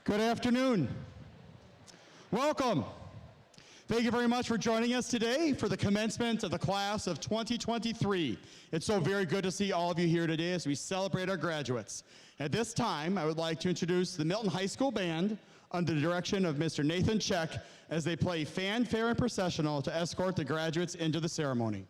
Good afternoon. Welcome. Thank you very much for joining us today for the commencement of the class of 2023. It's so very good to see all of you here today as we celebrate our graduates. At this time, I would like to introduce the Milton High School Band under the direction of Mr. Nathan Check as they play fanfare and processional to escort the graduates into the ceremony.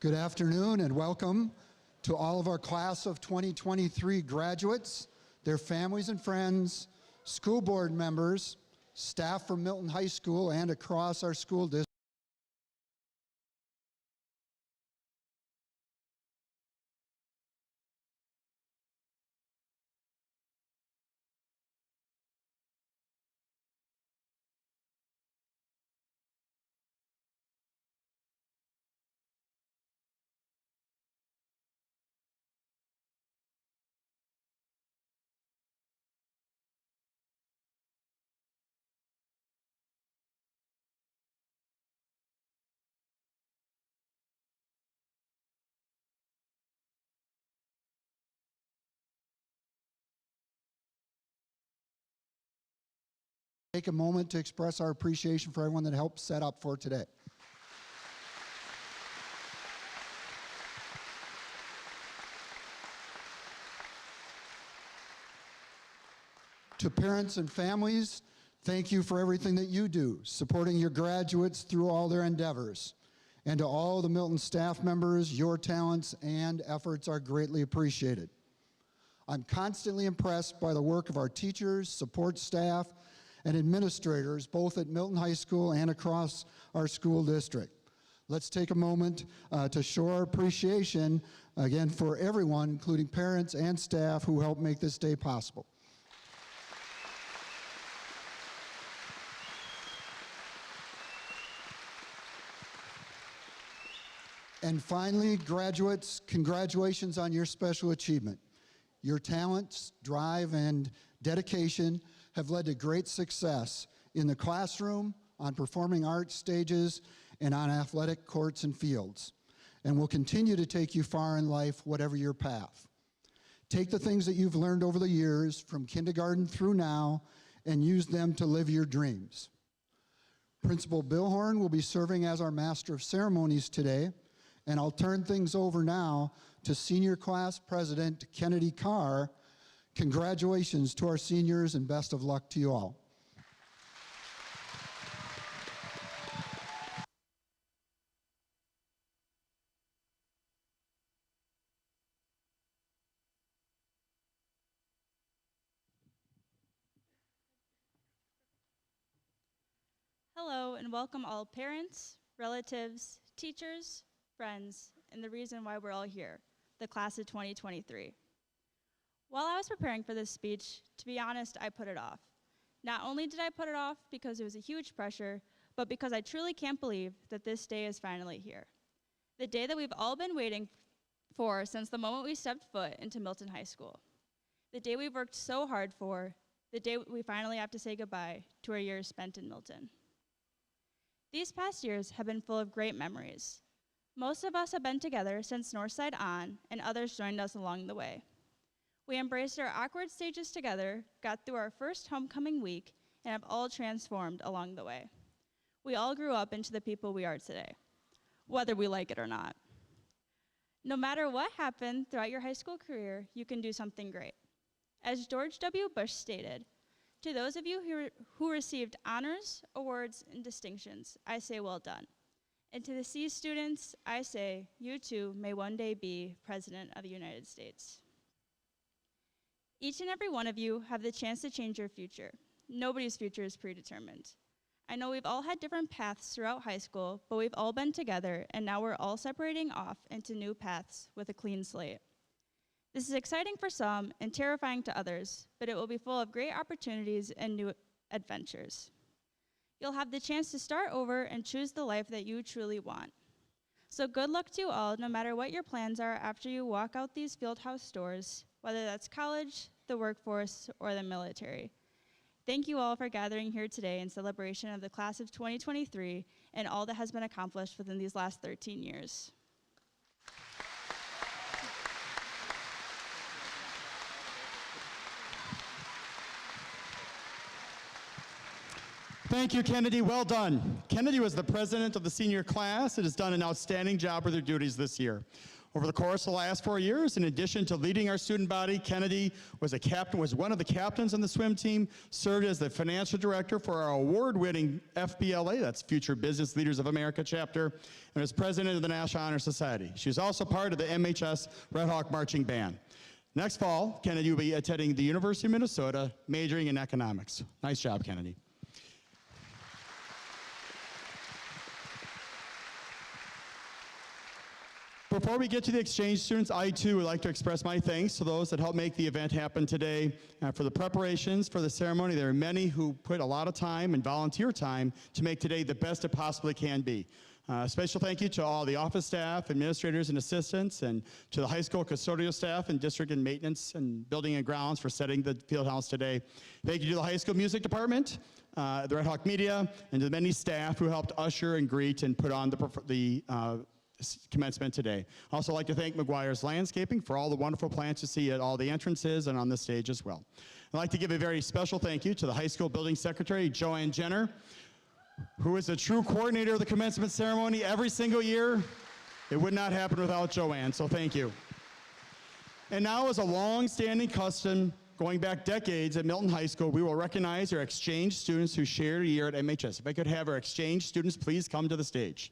Good afternoon and welcome to all of our class of 2023 graduates, their families and friends, school board members, staff from Milton High School and across our school district. Take a moment to express our appreciation for everyone that helped set up for today. To parents and families, thank you for everything that you do, supporting your graduates through all their endeavors. And to all the Milton staff members, your talents and efforts are greatly appreciated. I'm constantly impressed by the work of our teachers, support staff, and administrators, both at Milton High School and across our school district. Let's take a moment to show our appreciation, again, for everyone, including parents and staff who helped make this day possible. And finally, graduates, congratulations on your special achievement. Your talents, drive, and dedication have led to great success in the classroom, on performing arts stages, and on athletic courts and fields, and will continue to take you far in life, whatever your path. Take the things that you've learned over the years, from kindergarten through now, and use them to live your dreams. Principal Billhorn will be serving as our Master of Ceremonies today, and I'll turn things over now to Senior Class President Kennedy Carr. Congratulations to our seniors and best of luck to you all. Hello and welcome all parents, relatives, teachers, friends, and the reason why we're all here, the class of 2023. While I was preparing for this speech, to be honest, I put it off. Not only did I put it off because it was a huge pressure, but because I truly can't believe that this day is finally here. The day that we've all been waiting for since the moment we stepped foot into Milton High School. The day we've worked so hard for, the day we finally have to say goodbye to our years spent in Milton. These past years have been full of great memories. Most of us have been together since Northside on, and others joined us along the way. We embraced our awkward stages together, got through our first homecoming week, and have all transformed along the way. We all grew up into the people we are today, whether we like it or not. No matter what happened throughout your high school career, you can do something great. As George W. Bush stated, to those of you who received honors, awards, and distinctions, I say well done. And to the C students, I say, you too may one day be President of the United States. Each and every one of you have the chance to change your future. Nobody's future is predetermined. I know we've all had different paths throughout high school, but we've all been together, and now we're all separating off into new paths with a clean slate. This is exciting for some and terrifying to others, but it will be full of great opportunities and new adventures. You'll have the chance to start over and choose the life that you truly want. So good luck to you all, no matter what your plans are after you walk out these Fieldhouse doors, whether that's college, the workforce, or the military. Thank you all for gathering here today in celebration of the class of 2023 and all that has been accomplished within these last 13 years. Thank you, Kennedy. Well done. Kennedy was the president of the senior class and has done an outstanding job with her duties this year. Over the course of the last 4 years, in addition to leading our student body, Kennedy was one of the captains on the swim team, served as the financial director for our award-winning FBLA, that's Future Business Leaders of America chapter, and was president of the National Honor Society. She was also part of the MHS Red Hawk Marching Band. Next fall, Kennedy will be attending the University of Minnesota, majoring in economics. Nice job, Kennedy. Before we get to the exchange students, I too would like to express my thanks to those that helped make the event happen today. For the preparations for the ceremony, there are many who put a lot of time and volunteer time to make today the best it possibly can be. Special thank you to all the office staff, administrators and assistants, and to the high school custodial staff and district and maintenance and building and grounds for setting the field house today. Thank you to the high school music department, the Red Hawk Media, and to the many staff who helped usher and greet and put on the commencement today. I'd also like to thank McGuire's Landscaping for all the wonderful plants you see at all the entrances and on the stage as well. I'd like to give a very special thank you to the high school building secretary, Joanne Jenner, who is a true coordinator of the commencement ceremony every single year. It would not happen without Joanne, so thank you. And now, as a long-standing custom going back decades at Milton High School, we will recognize our exchange students who shared a year at MHS. If I could have our exchange students please come to the stage.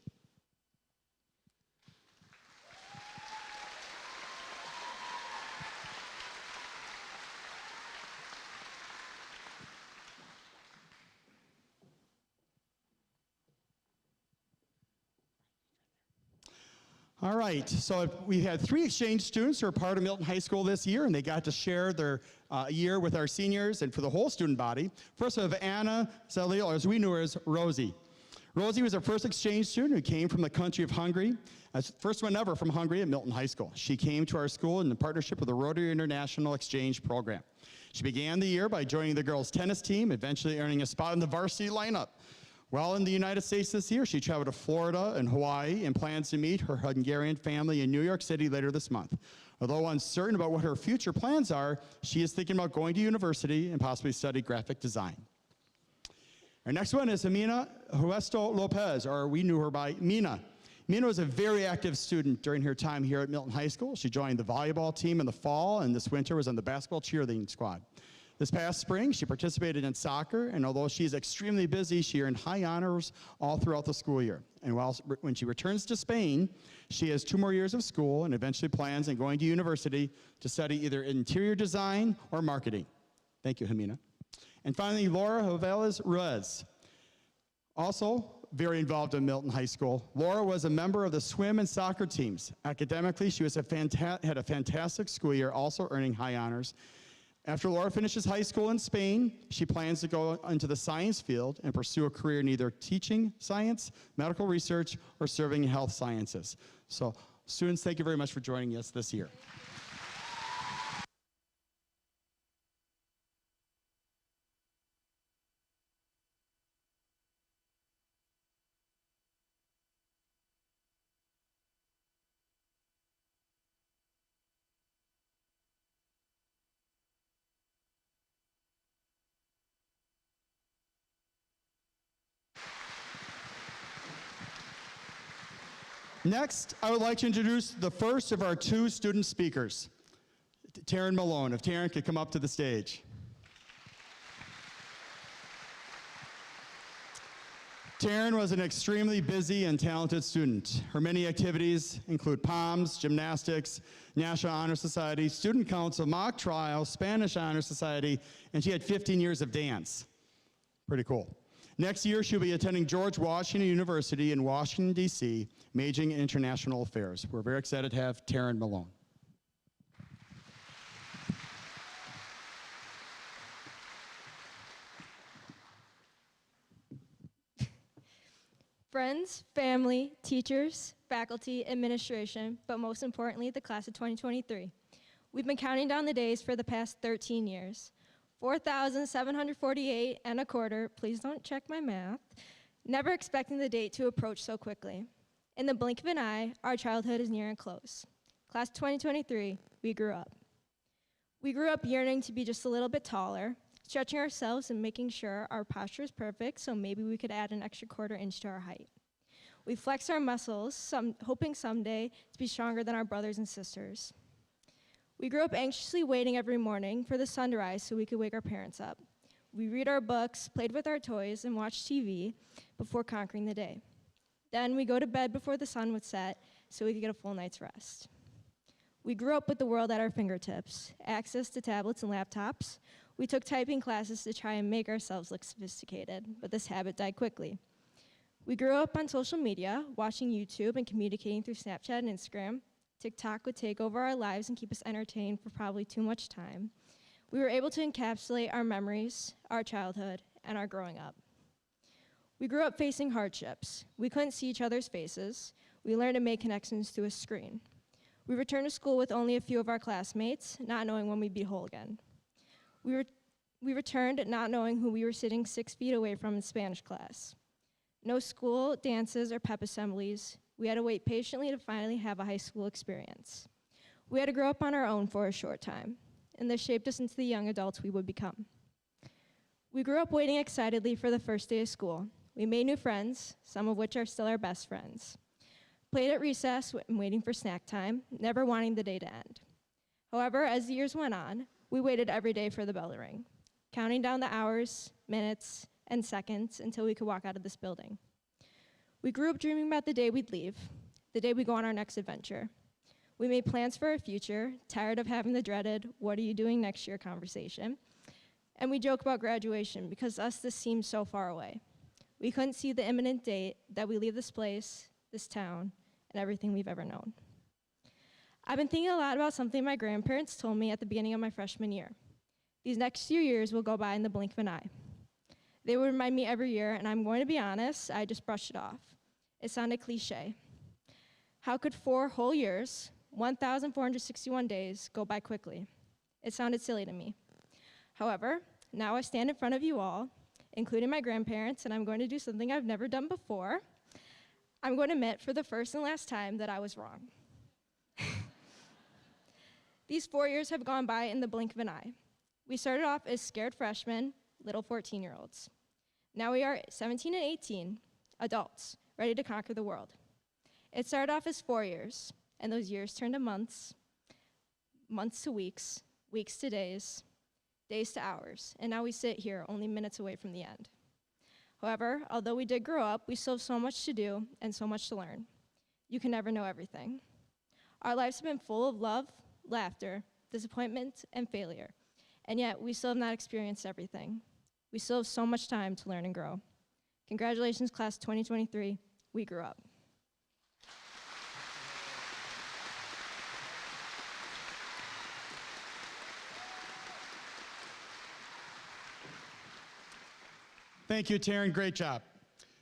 All right, so we had 3 exchange students who are part of Milton High School this year, and they got to share their year with our seniors and for the whole student body. First, we have Anna Zalil, or as we knew her as Rosie. Rosie was our first exchange student who came from the country of Hungary. First one ever from Hungary at Milton High School. She came to our school in partnership with the Rotary International Exchange Program. She began the year by joining the girls' tennis team, eventually earning a spot in the varsity lineup. While in the United States this year, she traveled to Florida and Hawaii and plans to meet her Hungarian family in New York City later this month. Although uncertain about what her future plans are, she is thinking about going to university and possibly study graphic design. Our next one is Amina Huesto Lopez, or we knew her by Mina. Mina was a very active student during her time here at Milton High School. She joined the volleyball team in the fall, and this winter was on the basketball cheerleading squad. This past spring, she participated in soccer, and although she's extremely busy, she earned high honors all throughout the school year. And when she returns to Spain, she has 2 more years of school and eventually plans on going to university to study either interior design or marketing. Thank you, Jamina. And finally, Laura Joveles Ruiz, also very involved in Milton High School. Laura was a member of the swim and soccer teams. Academically, she was had a fantastic school year, also earning high honors. After Laura finishes high school in Spain, she plans to go into the science field and pursue a career in either teaching science, medical research, or serving in health sciences. So, students, thank you very much for joining us this year. Next, I would like to introduce the first of our 2 student speakers, Taryn Malone. If Taryn could come up to the stage. Taryn was an extremely busy and talented student. Her many activities include POMS, gymnastics, National Honor Society, Student Council, mock trial, Spanish Honor Society, and she had 15 years of dance. Pretty cool. Next year, she'll be attending George Washington University in Washington, D.C., majoring in international affairs. We're very excited to have Taryn Malone. Friends, family, teachers, faculty, administration, but most importantly, the class of 2023. We've been counting down the days for the past 13 years. 4,748 and a quarter, please don't check my math, never expecting the date to approach so quickly. In the blink of an eye, our childhood is nearing close. Class 2023, we grew up. We grew up yearning to be just a little bit taller, stretching ourselves and making sure our posture is perfect so maybe we could add an extra quarter inch to our height. We flexed our muscles, hoping someday to be stronger than our brothers and sisters. We grew up anxiously waiting every morning for the sun to rise so we could wake our parents up. We read our books, played with our toys, and watched TV before conquering the day. Then we go to bed before the sun would set so we could get a full night's rest. We grew up with the world at our fingertips, access to tablets and laptops. We took typing classes to try and make ourselves look sophisticated, but this habit died quickly. We grew up on social media, watching YouTube and communicating through Snapchat and Instagram. TikTok would take over our lives and keep us entertained for probably too much time. We were able to encapsulate our memories, our childhood, and our growing up. We grew up facing hardships. We couldn't see each other's faces. We learned to make connections through a screen. We returned to school with only a few of our classmates, not knowing when we'd be whole again. We returned not knowing who we were sitting 6 feet away from in Spanish class. No school, dances, or pep assemblies. We had to wait patiently to finally have a high school experience. We had to grow up on our own for a short time, and this shaped us into the young adults we would become. We grew up waiting excitedly for the first day of school. We made new friends, some of which are still our best friends. Played at recess and waiting for snack time, never wanting the day to end. However, as the years went on, we waited every day for the bell to ring, counting down the hours, minutes, and seconds until we could walk out of this building. We grew up dreaming about the day we'd leave, the day we go on our next adventure. We made plans for our future, tired of having the dreaded, "what are you doing next year" conversation. And we joke about graduation because to us this seemed so far away. We couldn't see the imminent date that we leave this place, this town, and everything we've ever known. I've been thinking a lot about something my grandparents told me at the beginning of my freshman year. These next few years will go by in the blink of an eye. They would remind me every year, and I'm going to be honest, I just brushed it off. It sounded cliche. How could 4 whole years, 1,461 days, go by quickly? It sounded silly to me. However, now I stand in front of you all, including my grandparents, and I'm going to do something I've never done before. I'm going to admit for the first and last time that I was wrong. These 4 years have gone by in the blink of an eye. We started off as scared freshmen, little 14-year-olds. Now we are 17 and 18, adults, ready to conquer the world. It started off as 4 years, and those years turned to months, months to weeks, weeks to days, days to hours, and now we sit here only minutes away from the end. However, although we did grow up, we still have so much to do and so much to learn. You can never know everything. Our lives have been full of love, laughter, disappointment, and failure, and yet we still have not experienced everything. We still have so much time to learn and grow. Congratulations, class 2023, we grew up. Thank you, Taryn. Great job.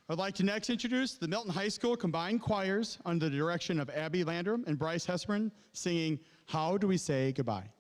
I'd like to next introduce the Milton High School Combined Choirs under the direction of Abby Landrum and Bryce Hesperman singing "How Do We Say Goodbye."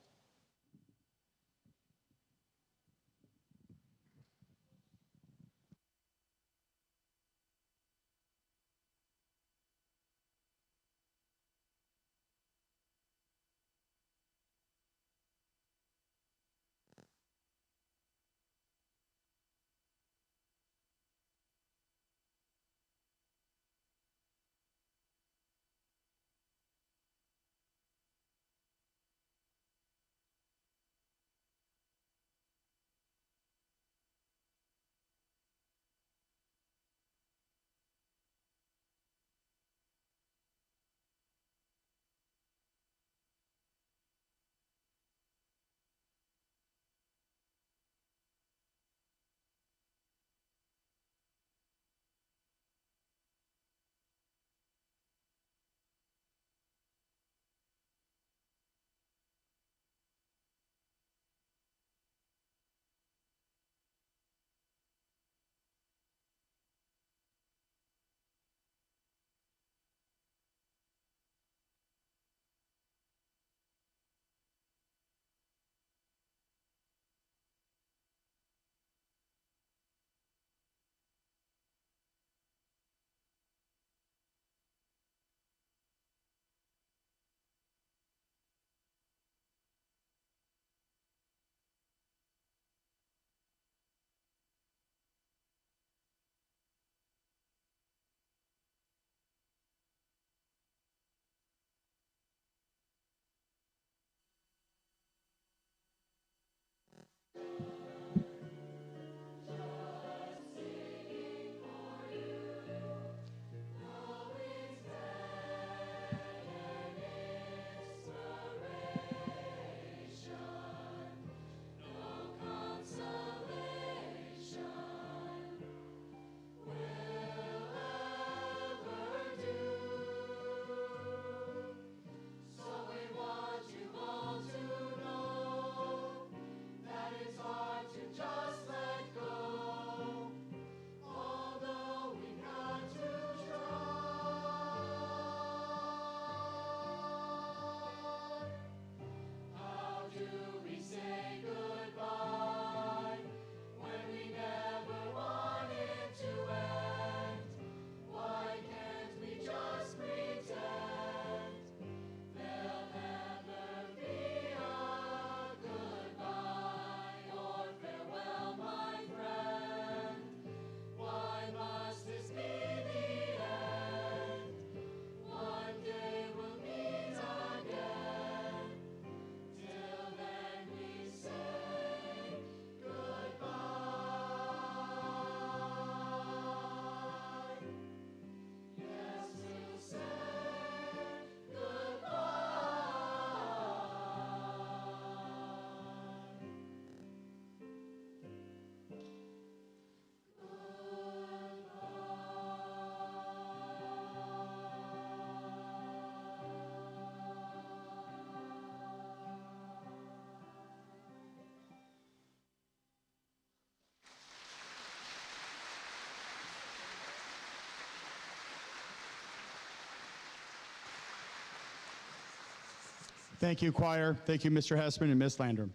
Thank you, choir. Thank you, Mr. Hessman and Ms. Landrum.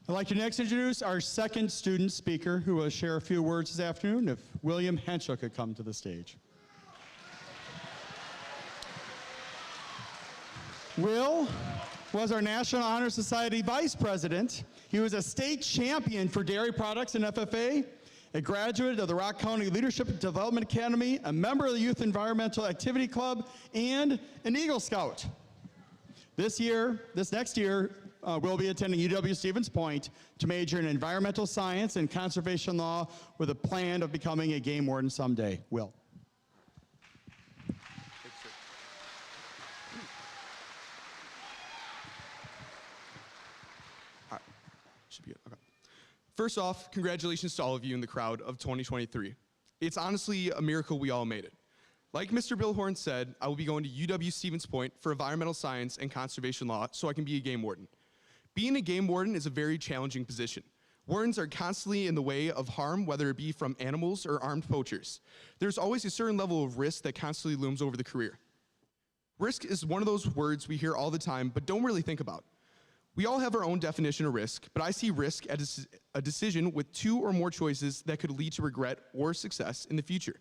I'd like to next introduce our second student speaker who will share a few words this afternoon. If William Henschel could come to the stage. Will was our National Honor Society Vice President. He was a state champion for dairy products in FFA, a graduate of the Rock County Leadership Development Academy, a member of the Youth Environmental Activity Club, and an Eagle Scout. This next year, Will be attending UW-Stevens Point to major in environmental science and conservation law with a plan of becoming a game warden someday. Will. Should be good. Okay. First off, congratulations to all of you in the crowd of 2023. It's honestly a miracle we all made it. Like Mr. Bill Horn said, I will be going to UW-Stevens Point for environmental science and conservation law so I can be a game warden. Being a game warden is a very challenging position. Wardens are constantly in the way of harm, whether it be from animals or armed poachers. There's always a certain level of risk that constantly looms over the career. Risk is one of those words we hear all the time, but don't really think about. We all have our own definition of risk, but I see risk as a decision with two or more choices that could lead to regret or success in the future.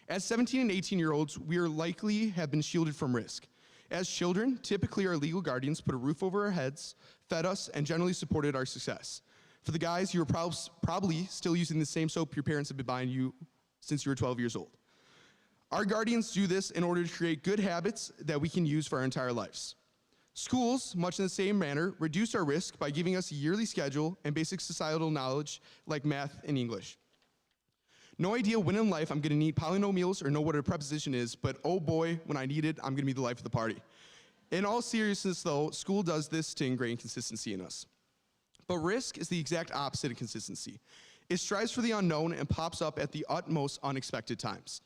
As 17 and 18-year-olds, we are likely have been shielded from risk. As children, typically our legal guardians put a roof over our heads, fed us, and generally supported our success. For the guys, you're probably still using the same soap your parents have been buying you since you were 12 years old. Our guardians do this in order to create good habits that we can use for our entire lives. Schools, much in the same manner, reduce our risk by giving us a yearly schedule and basic societal knowledge like math and English. No idea when in life I'm gonna need polynomials or know what a preposition is, but oh boy, when I need it, I'm gonna be the life of the party. In all seriousness though, school does this to ingrain consistency in us. But risk is the exact opposite of consistency. It strives for the unknown and pops up at the utmost unexpected times.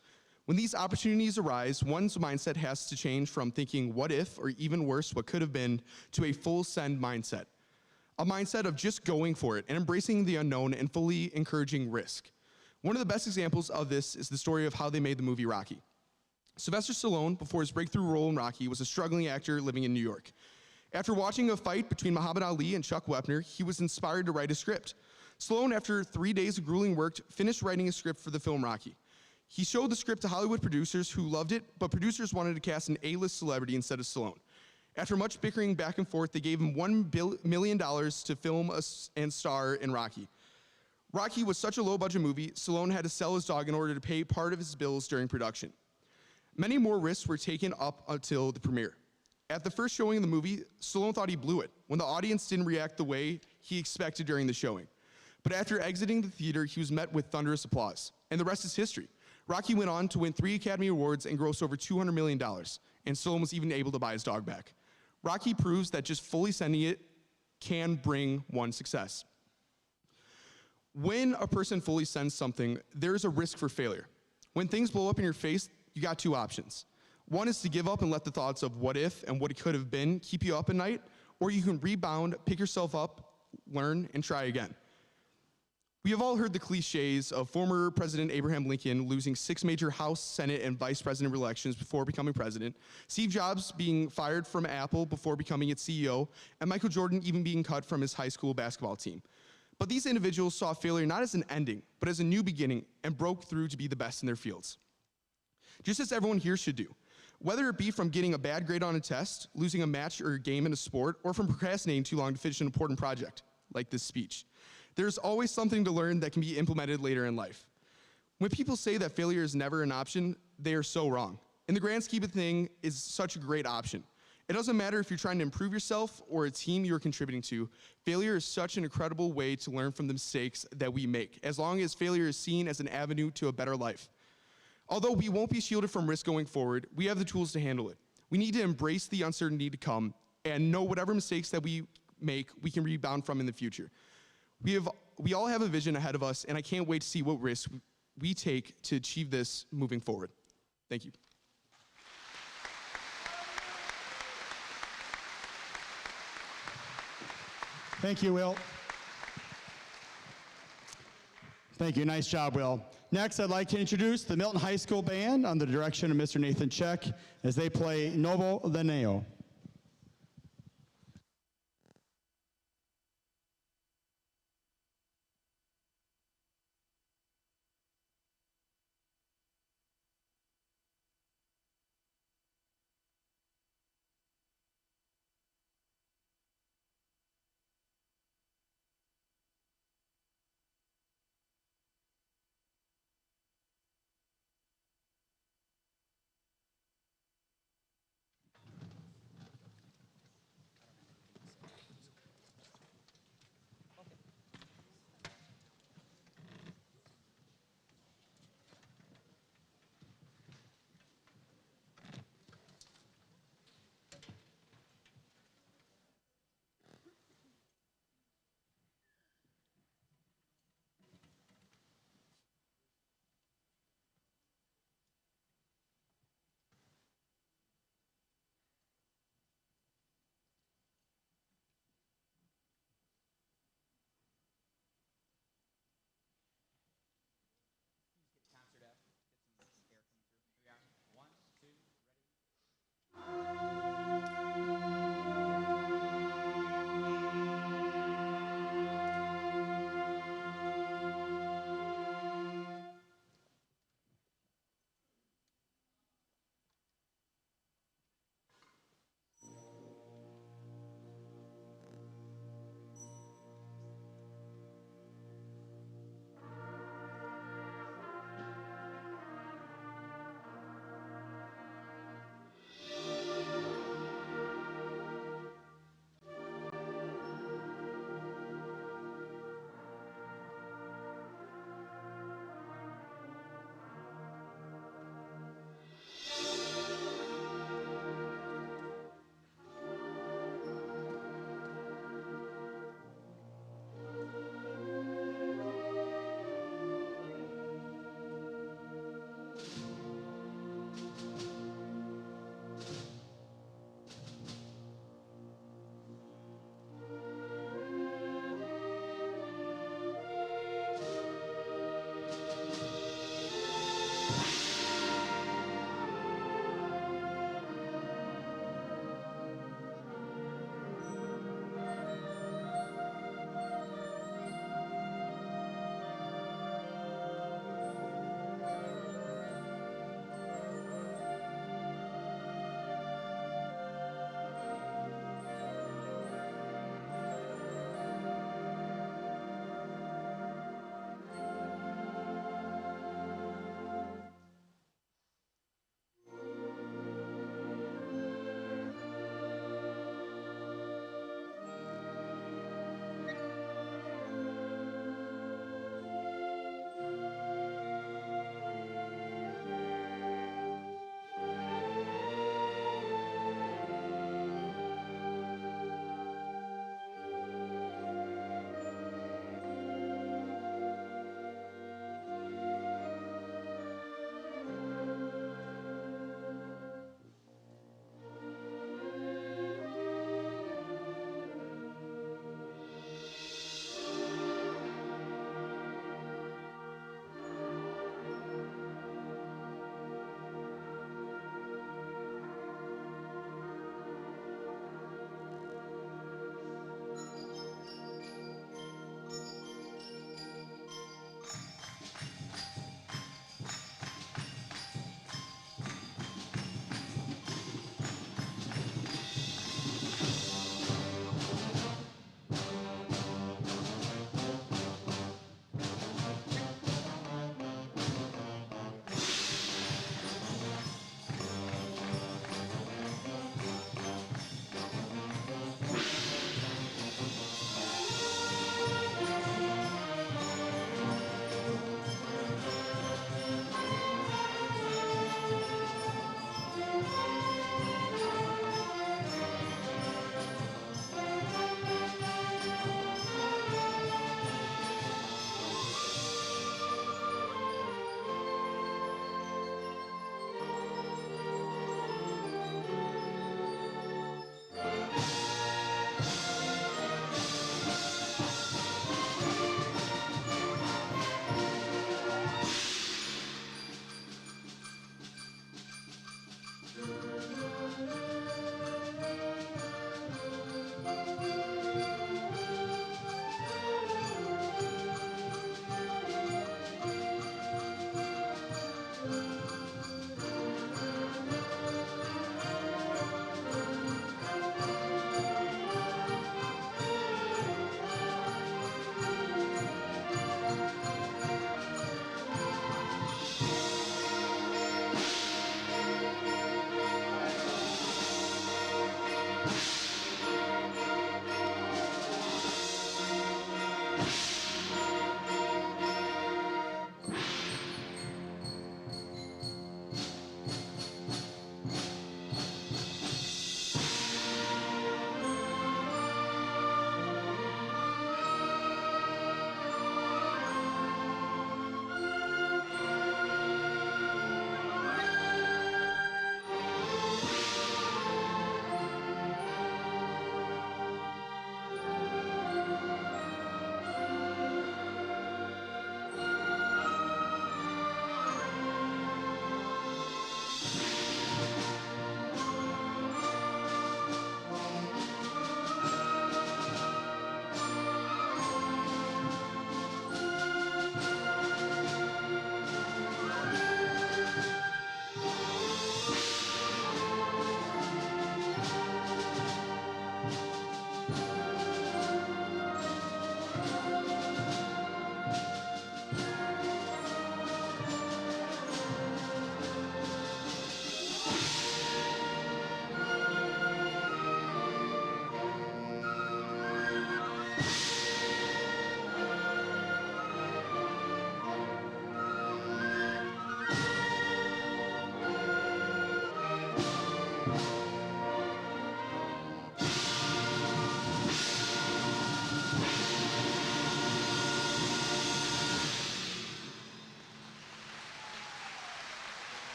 When these opportunities arise, one's mindset has to change from thinking what if, or even worse, what could have been, to a full send mindset. A mindset of just going for it and embracing the unknown and fully encouraging risk. One of the best examples of this is the story of how they made the movie Rocky. Sylvester Stallone, before his breakthrough role in Rocky, was a struggling actor living in New York. After watching a fight between Muhammad Ali and Chuck Wepner, he was inspired to write a script. Stallone, after 3 days of grueling work, finished writing a script for the film Rocky. He showed the script to Hollywood producers who loved it, but producers wanted to cast an A-list celebrity instead of Stallone. After much bickering back and forth, they gave him $1 million to film and star in Rocky. Rocky was such a low-budget movie, Stallone had to sell his dog in order to pay part of his bills during production. Many more risks were taken up until the premiere. At the first showing of the movie, Stallone thought he blew it when the audience didn't react the way he expected during the showing. But after exiting the theater, he was met with thunderous applause, and the rest is history. Rocky went on to win 3 Academy Awards and gross over $200 million, and Stallone was even able to buy his dog back. Rocky proves that just fully sending it can bring one success. When a person fully sends something, there's a risk for failure. When things blow up in your face, you got 2 options. One is to give up and let the thoughts of what if and what it could have been keep you up at night, or you can rebound, pick yourself up, learn, and try again. We have all heard the cliches of former President Abraham Lincoln losing 6 major House, Senate, and Vice President elections before becoming president, Steve Jobs being fired from Apple before becoming its CEO, and Michael Jordan even being cut from his high school basketball team. But these individuals saw failure not as an ending, but as a new beginning, and broke through to be the best in their fields. Just as everyone here should do. Whether it be from getting a bad grade on a test, losing a match or a game in a sport, or from procrastinating too long to finish an important project, like this speech. There's always something to learn that can be implemented later in life. When people say that failure is never an option, they are so wrong. In the grand scheme of things, it's such a great option. It doesn't matter if you're trying to improve yourself or a team you're contributing to. Failure is such an incredible way to learn from the mistakes that we make, as long as failure is seen as an avenue to a better life. Although we won't be shielded from risk going forward, we have the tools to handle it. We need to embrace the uncertainty to come and know whatever mistakes that we make, we can rebound from in the future. We all have a vision ahead of us, and I can't wait to see what risks we take to achieve this moving forward. Thank you. Thank you, Will. Thank you. Nice job, Will. Next, I'd like to introduce the Milton High School Band under the direction of Mr. Nathan Check as they play Novo the Neo.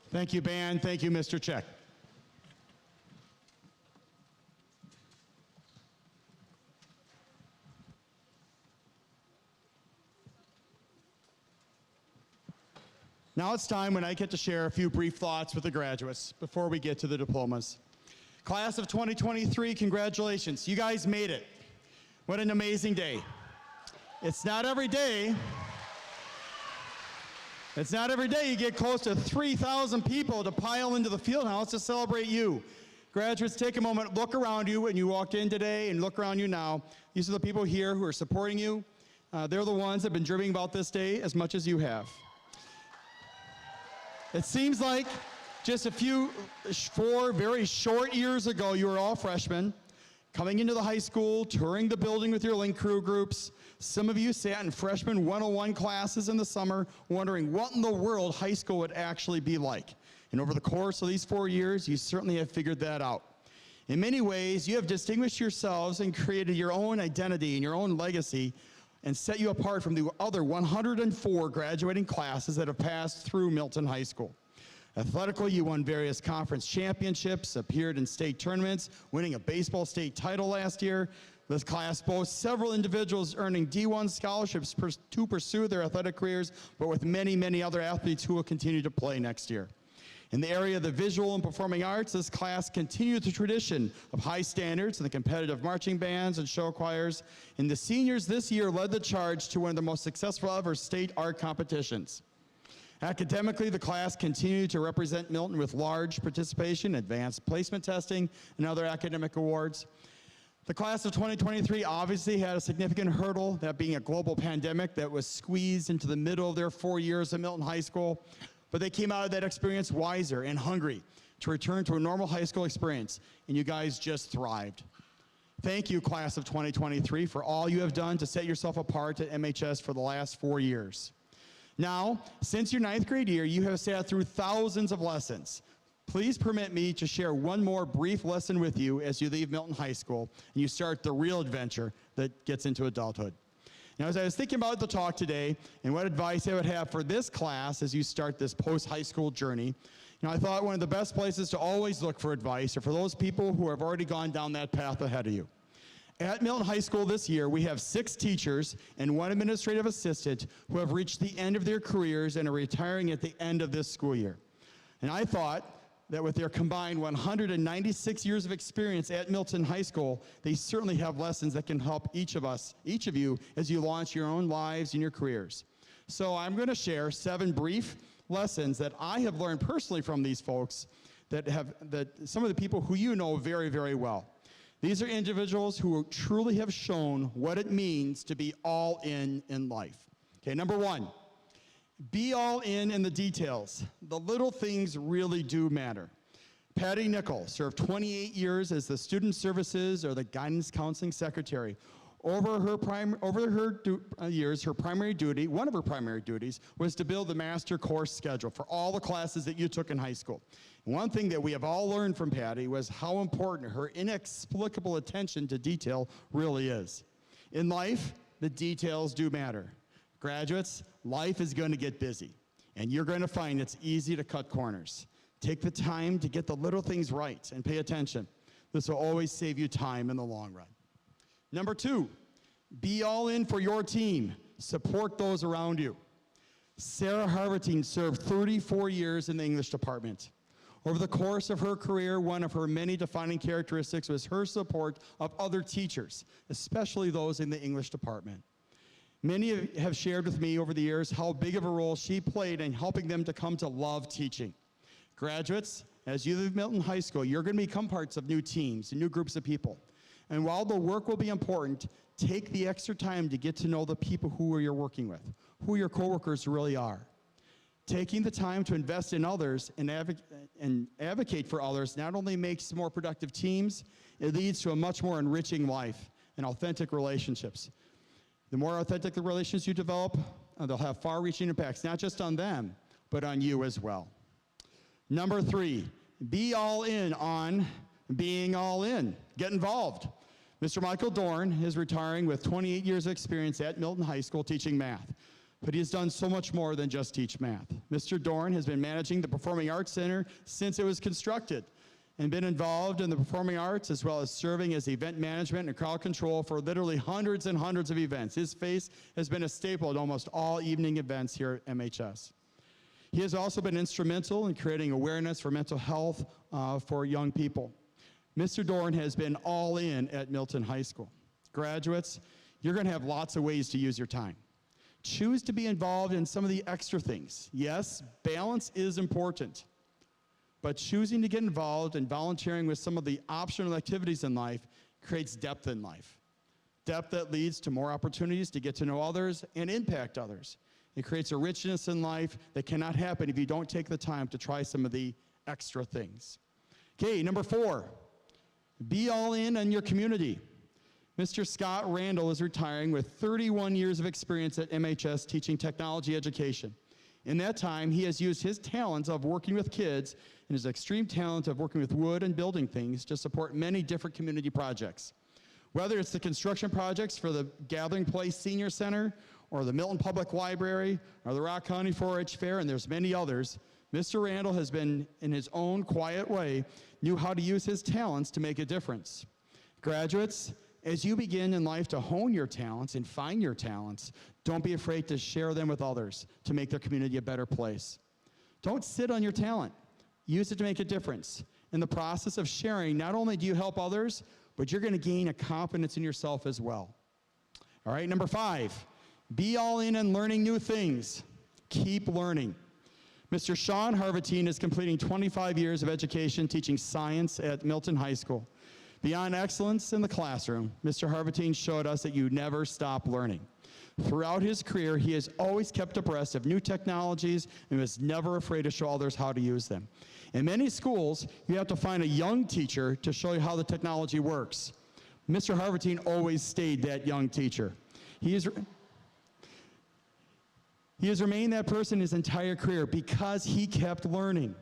Thank you, band. Thank you, Mr. Check. Now it's time when I get to share a few brief thoughts with the graduates before we get to the diplomas. Class of 2023, congratulations. You guys made it. What an amazing day. It's not every day you get close to 3,000 people to pile into the field house to celebrate you. Graduates, take a moment, look around you when you walked in today and look around you now. These are the people here who are supporting you. They're the ones that have been dreaming about this day as much as you have. It seems like just 4 very short years ago, you were all freshmen, coming into the high school, touring the building with your Link Crew groups. Some of you sat in freshman 101 classes in the summer, wondering what in the world high school would actually be like. And over the course of these 4 years, you certainly have figured that out. In many ways, you have distinguished yourselves and created your own identity and your own legacy and set you apart from the other 104 graduating classes that have passed through Milton High School. Athletically, you won various conference championships, appeared in state tournaments, winning a baseball state title last year. This class boasts several individuals earning D1 scholarships to pursue their athletic careers, but with many, many other athletes who will continue to play next year. In the area of the visual and performing arts, this class continued the tradition of high standards in the competitive marching bands and show choirs, and the seniors this year led the charge to one of the most successful ever state art competitions. Academically, the class continued to represent Milton with large participation, advanced placement testing, and other academic awards. The class of 2023 obviously had a significant hurdle, that being a global pandemic that was squeezed into the middle of their 4 years at Milton High School. But they came out of that experience wiser and hungry to return to a normal high school experience, and you guys just thrived. Thank you, class of 2023, for all you have done to set yourself apart at MHS for the last 4 years. Now, since your 9th grade year, you have sat through thousands of lessons. Please permit me to share one more brief lesson with you as you leave Milton High School and you start the real adventure that gets into adulthood. Now, as I was thinking about the talk today and what advice I would have for this class as you start this post-high school journey, I thought one of the best places to always look for advice are for those people who have already gone down that path ahead of you. At Milton High School this year, we have 6 teachers and 1 administrative assistant who have reached the end of their careers and are retiring at the end of this school year. And I thought that with their combined 196 years of experience at Milton High School, they certainly have lessons that can help each of you, as you launch your own lives and your careers. So I'm going to share 7 brief lessons that I have learned personally from these folks that some of the people who you know very, very well. These are individuals who truly have shown what it means to be all in life. Okay, number 1. Be all in the details. The little things really do matter. Patty Nickel served 28 years as the Student Services or the Guidance Counseling Secretary. Over her years, one of her primary duties was to build the master course schedule for all the classes that you took in high school. And one thing that we have all learned from Patty was how important her inexplicable attention to detail really is. In life, the details do matter. Graduates, life is going to get busy, and you're going to find it's easy to cut corners. Take the time to get the little things right and pay attention. This will always save you time in the long run. Number 2, be all in for your team. Support those around you. Sarah Harvatine served 34 years in the English department. Over the course of her career, one of her many defining characteristics was her support of other teachers, especially those in the English department. Many have shared with me over the years how big of a role she played in helping them to come to love teaching. Graduates, as you leave Milton High School, you're going to become parts of new teams and new groups of people. And while the work will be important, take the extra time to get to know the people who you're working with, who your coworkers really are. Taking the time to invest in others and advocate for others not only makes more productive teams, it leads to a much more enriching life and authentic relationships. The more authentic the relations you develop, they'll have far-reaching impacts, not just on them, but on you as well. Number 3, be all in on being all in. Get involved. Mr. Michael Dorn is retiring with 28 years of experience at Milton High School teaching math. But he has done so much more than just teach math. Mr. Dorn has been managing the Performing Arts Center since it was constructed and been involved in the performing arts as well as serving as event management and crowd control for literally hundreds and hundreds of events. His face has been a staple at almost all evening events here at MHS. He has also been instrumental in creating awareness for mental health for young people. Mr. Dorn has been all in at Milton High School. Graduates, you're going to have lots of ways to use your time. Choose to be involved in some of the extra things. Yes, balance is important, but choosing to get involved and volunteering with some of the optional activities in life creates depth in life. Depth that leads to more opportunities to get to know others and impact others. It creates a richness in life that cannot happen if you don't take the time to try some of the extra things. Okay, number 4, be all in on your community. Mr. Scott Randall is retiring with 31 years of experience at MHS teaching technology education. In that time, he has used his talents of working with kids and his extreme talent of working with wood and building things to support many different community projects. Whether it's the construction projects for the Gathering Place Senior Center, or the Milton Public Library, or the Rock County 4-H Fair, and there's many others, Mr. Randall has been, in his own quiet way, knew how to use his talents to make a difference. Graduates, as you begin in life to hone your talents and find your talents, don't be afraid to share them with others to make their community a better place. Don't sit on your talent. Use it to make a difference. In the process of sharing, not only do you help others, but you're going to gain a confidence in yourself as well. All right, number 5, be all in on learning new things. Keep learning. Mr. Sean Harvatine is completing 25 years of education teaching science at Milton High School. Beyond excellence in the classroom, Mr. Harvatine showed us that you never stop learning. Throughout his career, he has always kept abreast of new technologies and was never afraid to show others how to use them. In many schools, you have to find a young teacher to show you how the technology works. Mr. Harvatine always stayed that young teacher. He has remained that person his entire career because he kept learning.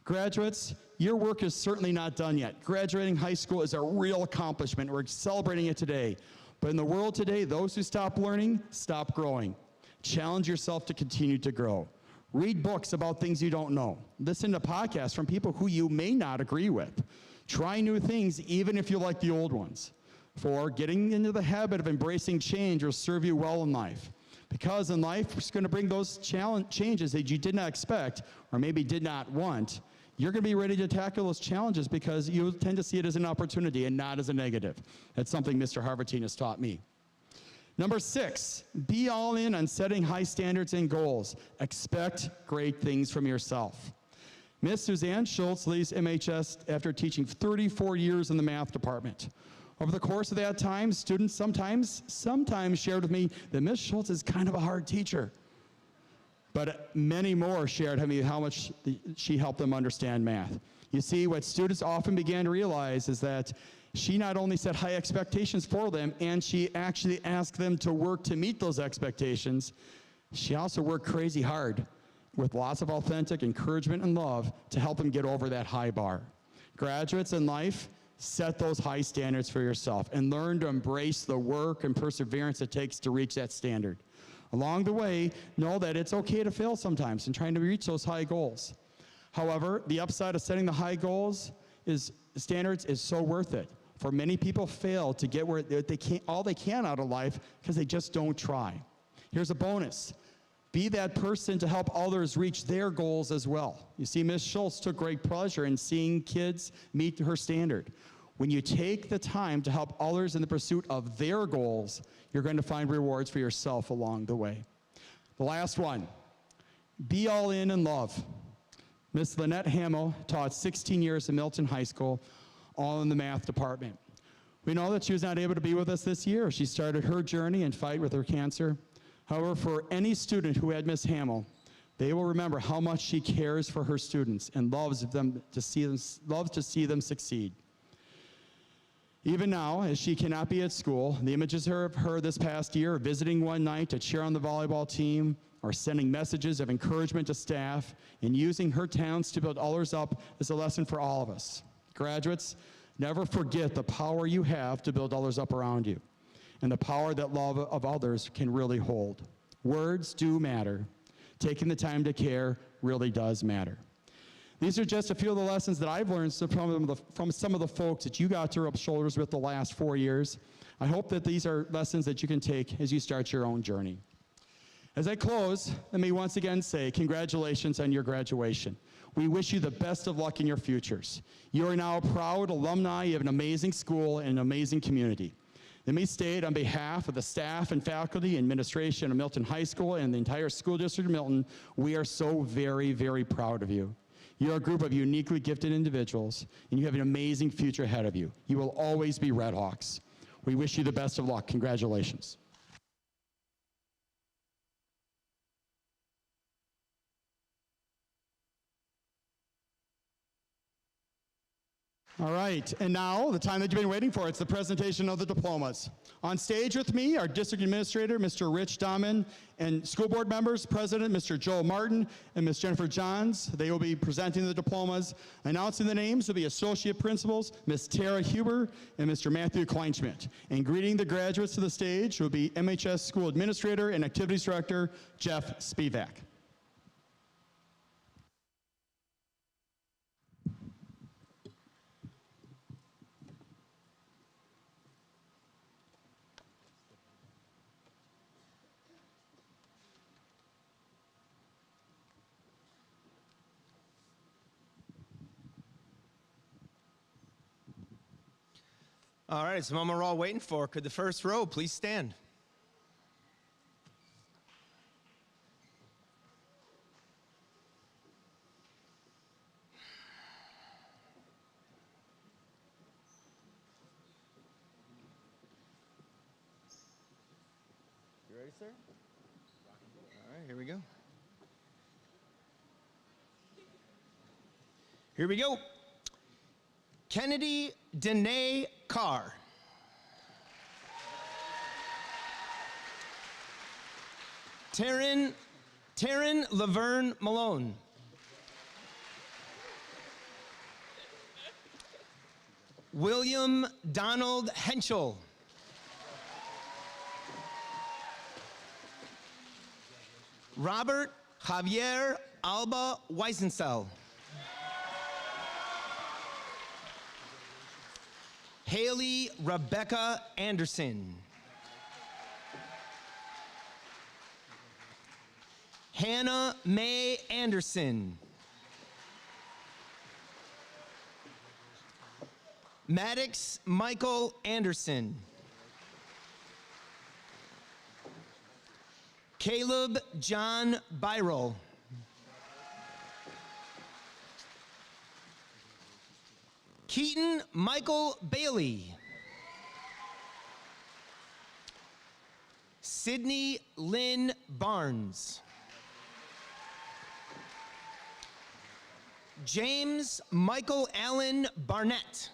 Graduates, your work is certainly not done yet. Graduating high school is a real accomplishment. We're celebrating it today. But in the world today, those who stop learning, stop growing. Challenge yourself to continue to grow. Read books about things you don't know. Listen to podcasts from people who you may not agree with. Try new things even if you like the old ones. For getting into the habit of embracing change will serve you well in life. Because in life, it's going to bring those changes that you did not expect or maybe did not want. You're going to be ready to tackle those challenges because you tend to see it as an opportunity and not as a negative. That's something Mr. Harvatine has taught me. Number 6, be all in on setting high standards and goals. Expect great things from yourself. Miss Suzanne Schultz leaves MHS after teaching 34 years in the math department. Over the course of that time, students sometimes shared with me that Miss Schultz is kind of a hard teacher. But many more shared with me how much she helped them understand math. You see, what students often began to realize is that she not only set high expectations for them, and she actually asked them to work to meet those expectations, she also worked crazy hard with lots of authentic encouragement and love to help them get over that high bar. Graduates in life, set those high standards for yourself and learn to embrace the work and perseverance it takes to reach that standard. Along the way, know that it's okay to fail sometimes in trying to reach those high goals. However, the upside of setting the high goals standards is so worth it. For many people fail to get where all they can out of life because they just don't try. Here's a bonus. Be that person to help others reach their goals as well. You see, Ms. Schultz took great pleasure in seeing kids meet her standard. When you take the time to help others in the pursuit of their goals, you're going to find rewards for yourself along the way. The last one, be all in love. Ms. Lynette Hamill taught 16 years at Milton High School, all in the math department. We know that she was not able to be with us this year. She started her journey and fight with her cancer. However, for any student who had Ms. Hamill, they will remember how much she cares for her students and loves to see them succeed. Even now, as she cannot be at school, the images of her this past year, visiting one night to cheer on the volleyball team, or sending messages of encouragement to staff, and using her talents to build others up is a lesson for all of us. Graduates, never forget the power you have to build others up around you, and the power that love of others can really hold. Words do matter. Taking the time to care really does matter. These are just a few of the lessons that I've learned from some of the folks that you got to rub shoulders with the last 4 years. I hope that these are lessons that you can take as you start your own journey. As I close, let me once again say congratulations on your graduation. We wish you the best of luck in your futures. You are now a proud alumni of an amazing school and an amazing community. Let me state on behalf of the staff and faculty and administration of Milton High School and the entire school district of Milton, we are so very, very proud of you. You're a group of uniquely gifted individuals, and you have an amazing future ahead of you. You will always be Redhawks. We wish you the best of luck. Congratulations. All right, and now the time that you've been waiting for, it's the presentation of the diplomas. On stage with me are District Administrator Mr. Rich Dahman and school board members, President Mr. Joel Martin and Ms. Jennifer Johns. They will be presenting the diplomas. Announcing the names will be Associate Principals Ms. Tara Huber and Mr. Matthew Kleinschmidt. And greeting the graduates to the stage will be MHS School Administrator and Activities Director Jeff Spivak. All right, it's the moment we're all waiting for. Could the first row please stand? You ready, sir? All right, here we go. Here we go. Kennedy Danae Carr. Taryn Laverne Malone. William Donald Henschel. Robert Javier Alba Weisensell. Haley Rebecca Anderson. Hannah Mae Anderson. Maddox Michael Anderson. Caleb John Byrell. Keaton Michael Bailey. Sydney Lynn Barnes. James Michael Allen Barnett.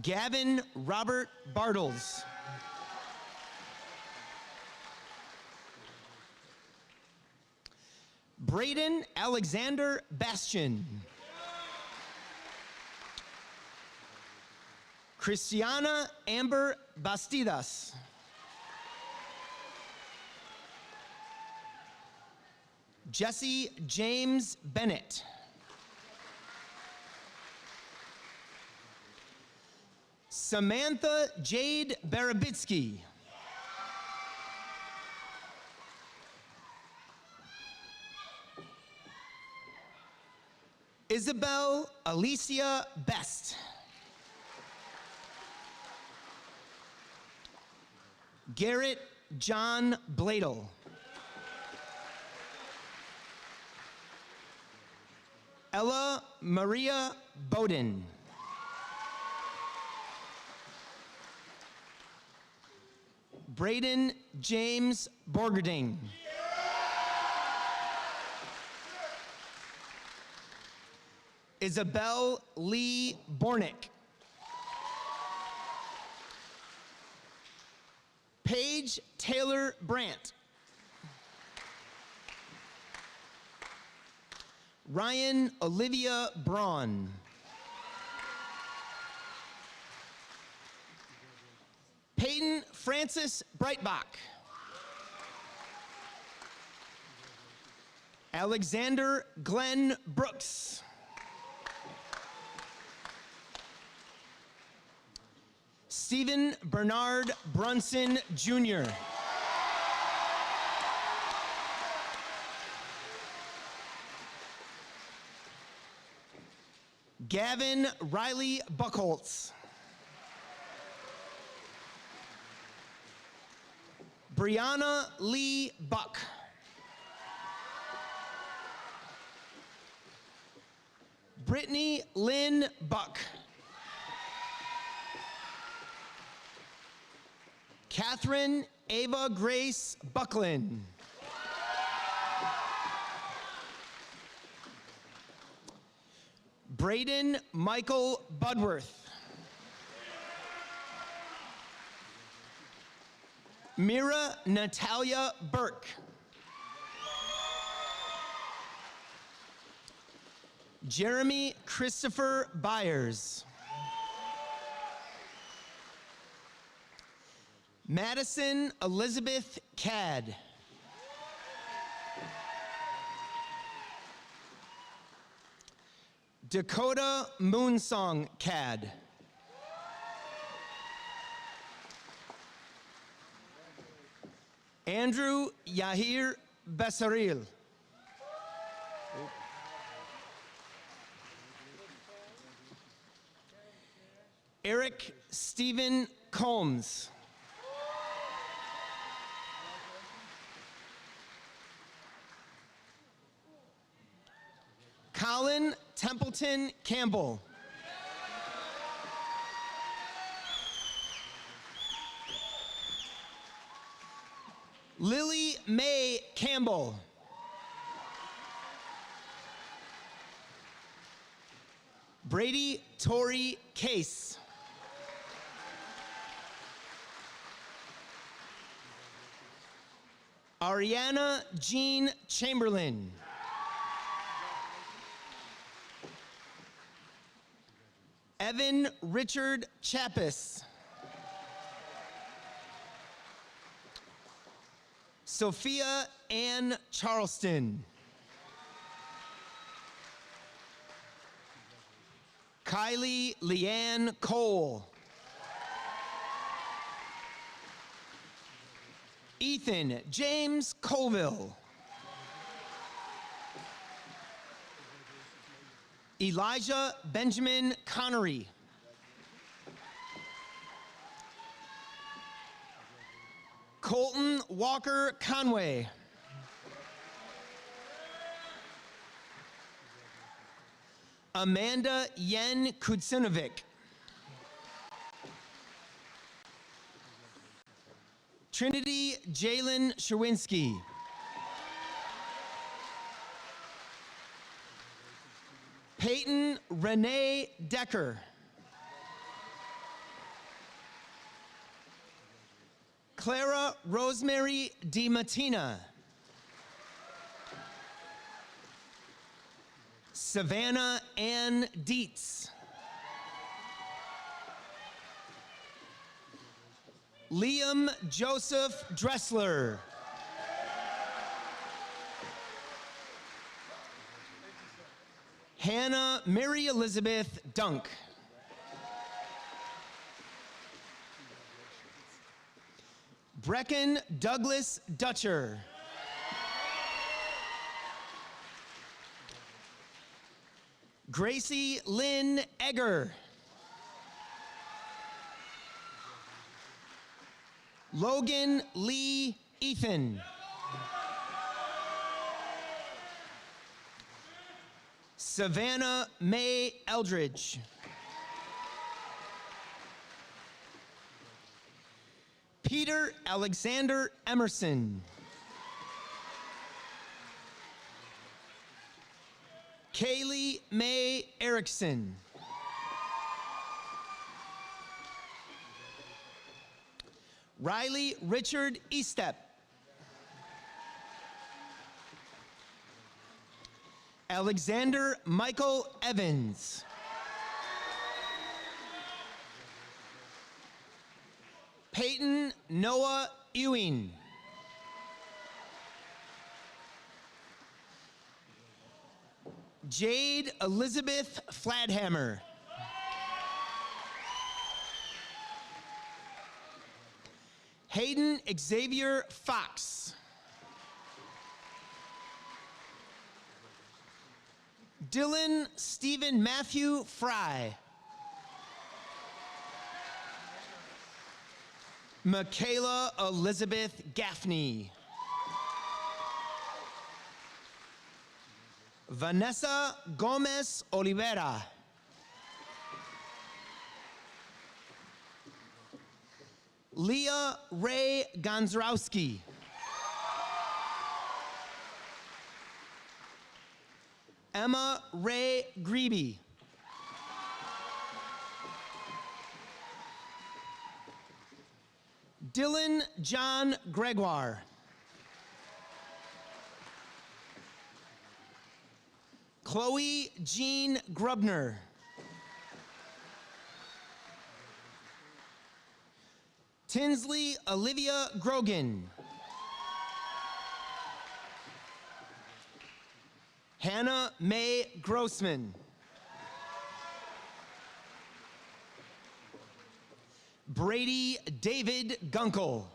Gavin Robert Bartles. Braden Alexander Bastian. Christiana Amber Bastidas. Jesse James Bennett. Samantha Jade Barabitsky. Isabel Alicia Best. Garrett John Bladel. Ella Maria Bowden. Braden James Borgerding. Isabel Lee Bornick. Paige Taylor Brandt. Ryan Olivia Braun. Paige Peyton Francis Breitbach. Alexander Glenn Brooks. Stephen Bernard Brunson, Jr. Gavin Riley Buckholtz. Brianna Lee Buck. Brittany Lynn Buck. Catherine Ava Grace Buckland. Braden Michael Budworth. Mira Natalia Burke. Jeremy Christopher Byers. Madison Elizabeth Cadd. Dakota Moonsong Cadd. Andrew Yahir Bessaril. Eric Stephen Combs. Colin Templeton Campbell. Lily Mae Campbell. Brady Torrey Case. Ariana Jean Chamberlain. Evan Richard Chappis. Sophia Ann Charleston. Kylie Leanne Cole. Ethan James Colville. Elijah Benjamin Connery. Colton Walker Conway. Amanda Yen Kudsinovic. Trinity Jalen Sherwinski. Peyton Renee Decker. Clara Rosemary DiMattina. Savannah Ann Dietz. Liam Joseph Dressler. Hannah Mary Elizabeth Dunk. Brecken Douglas Dutcher. Gracie Lynn Egger. Logan Lee Ethan. Savannah Mae Eldridge. Peter Alexander Emerson. Kaylee Mae Erickson. Riley Richard Estep. Alexander Michael Evans. Peyton Noah Ewing. Jade Elizabeth Fladhammer. Hayden Xavier Fox. Dylan Stephen Matthew Fry. Michaela Elizabeth Gaffney. Vanessa Gomez Oliveira. Leah Ray Gonzarowski. Emma Ray Grebe. Dylan John Gregoire. Chloe Jean Grubner. Tinsley Olivia Grogan. Hannah Mae Grossman. Brady David Gunkel.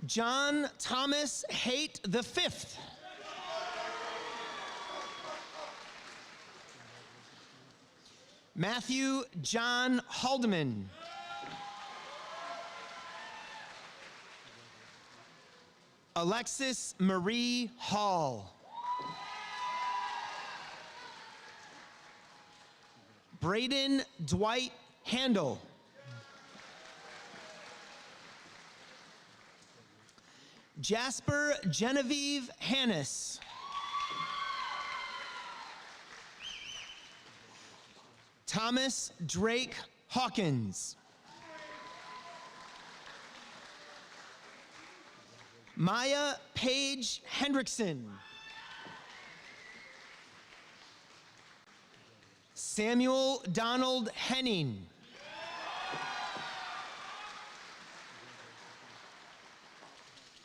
John Thomas Haight V. Matthew John Haldeman. Alexis Marie Hall. Braden Dwight Handel. Jasper Genevieve Hannes. Thomas Drake Hawkins. Maya Paige Hendrickson. Samuel Donald Henning.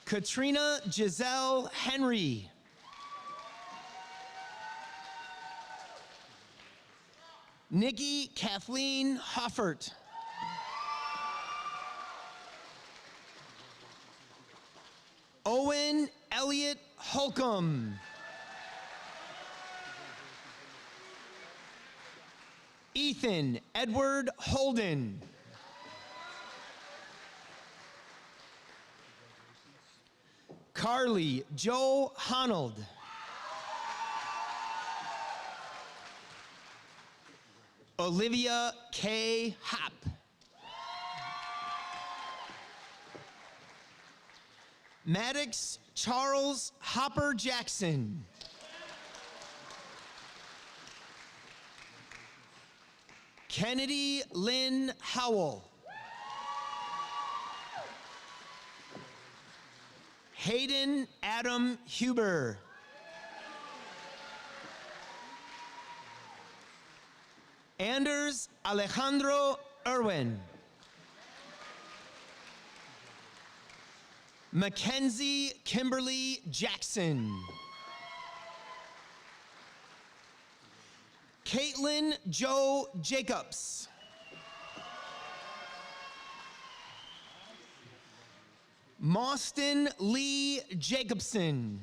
Katrina Giselle Henry. Nikki Kathleen Hoffert. Owen Elliott Holcomb. Ethan Edward Holden. Carly Joe Honold. Olivia K. Happ. Maddox Charles Hopper Jackson. Kennedy Lynn Howell. Hayden Adam Huber. Anders Alejandro Irwin. Mackenzie Kimberly Jackson. Caitlin Joe Jacobs. Mauston Lee Jacobson.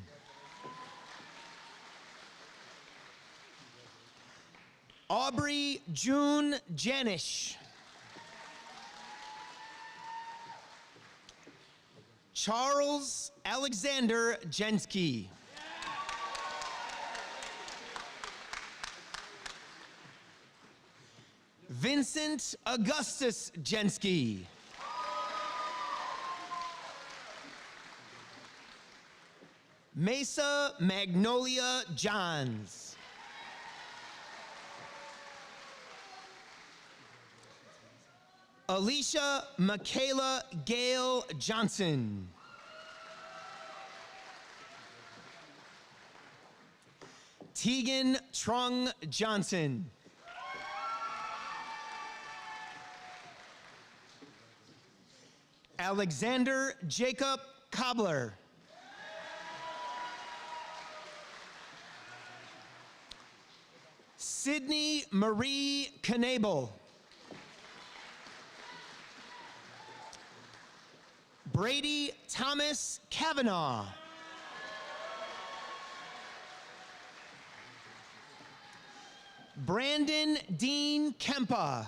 Aubrey June Janish. Charles Alexander Jensky. Vincent Augustus Jensky. Mesa Magnolia Johns. Alicia Michaela Gale Johnson. Tegan Trung Johnson. Alexander Jacob Cobbler. Sydney Marie Knabel. Brady Thomas Kavanaugh. Brandon Dean Kempa.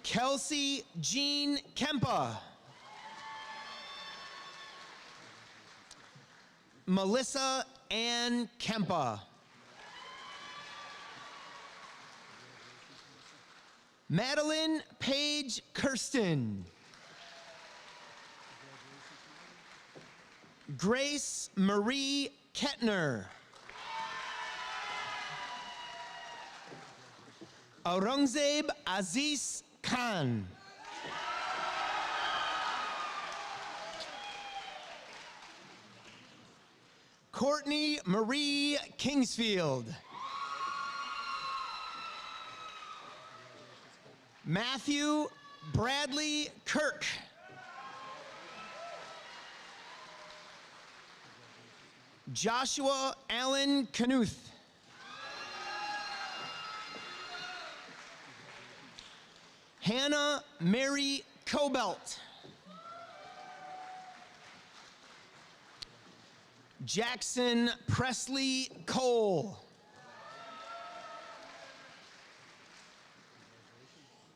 Kelsey Jean Kempa. Melissa Ann Kempa. Madeline Paige Kirsten. Grace Marie Kettner. Aurangzeb Aziz Khan. Courtney Marie Kingsfield. Matthew Bradley Kirk. Joshua Allen Knuth. Hannah Mary Cobelt. Jackson Presley Cole.